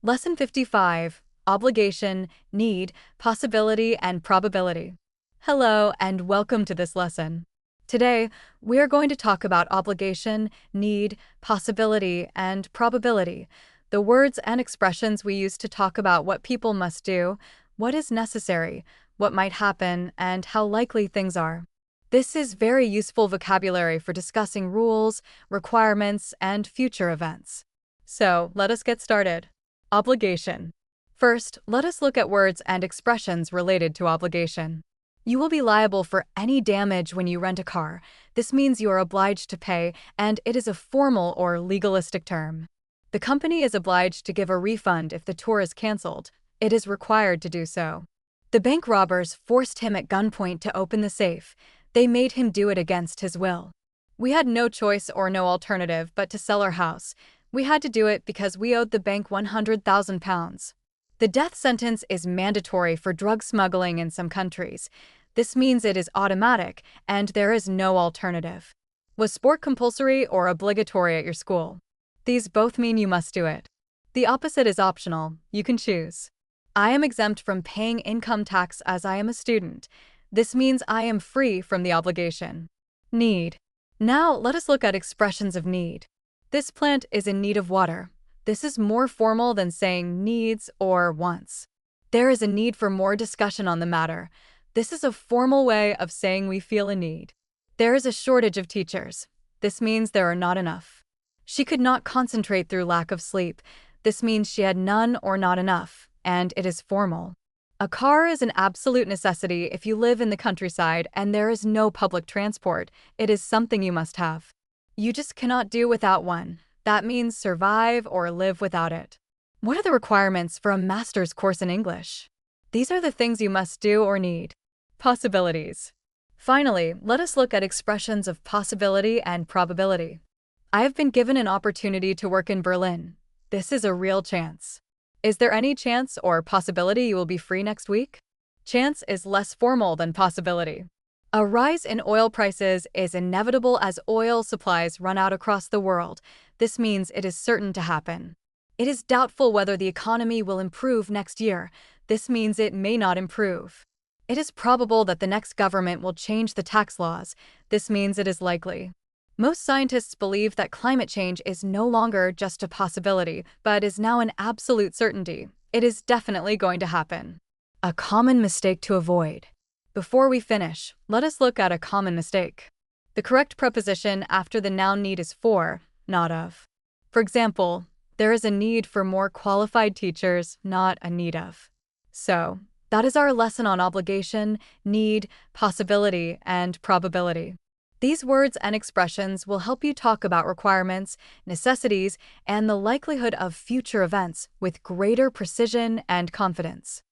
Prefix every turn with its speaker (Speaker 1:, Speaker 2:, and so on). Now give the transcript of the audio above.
Speaker 1: Lesson 55, Obligation, Need, Possibility, and Probability. Hello, and welcome to this lesson. Today, we are going to talk about obligation, need, possibility, and probability, the words and expressions we use to talk about what people must do, what is necessary, what might happen, and how likely things are. This is very useful vocabulary for discussing rules, requirements, and future events. So, let us get started. Obligation. First, let us look at words and expressions related to obligation. You will be liable for any damage when you rent a car. This means you are obliged to pay, and it is a formal or legalistic term. The company is obliged to give a refund if the tour is canceled. It is required to do so. The bank robbers forced him at gunpoint to open the safe. They made him do it against his will. We had no choice or no alternative but to sell our house. We had to do it because we owed the bank £100,000. The death sentence is mandatory for drug smuggling in some countries. This means it is automatic, and there is no alternative. Was sport compulsory or obligatory at your school? These both mean you must do it. The opposite is optional. You can choose. I am exempt from paying income tax as I am a student. This means I am free from the obligation. Need. Now, let us look at expressions of need. This plant is in need of water. This is more formal than saying needs or wants. There is a need for more discussion on the matter. This is a formal way of saying we feel a need. There is a shortage of teachers. This means there are not enough. She could not concentrate through lack of sleep. This means she had none or not enough, and it is formal. A car is an absolute necessity if you live in the countryside and there is no public transport. It is something you must have. You just cannot do without one. That means survive or live without it. What are the requirements for a master's course in English? These are the things you must do or need. Possibilities. Finally, let us look at expressions of possibility and probability. I have been given an opportunity to work in Berlin. This is a real chance. Is there any chance or possibility you will be free next week? Chance is less formal than possibility. A rise in oil prices is inevitable as oil supplies run out across the world. This means it is certain to happen. It is doubtful whether the economy will improve next year. This means it may not improve. It is probable that the next government will change the tax laws. This means it is likely. Most scientists believe that climate change is no longer just a possibility, but is now an absolute certainty. It is definitely going to happen. A common mistake to avoid. Before we finish, let us look at a common mistake. The correct preposition after the noun need is for, not of. For example, there is a need for more qualified teachers, not a need of. So, that is our lesson on obligation, need, possibility, and probability. These words and expressions will help you talk about requirements, necessities, and the likelihood of future events with greater precision and confidence.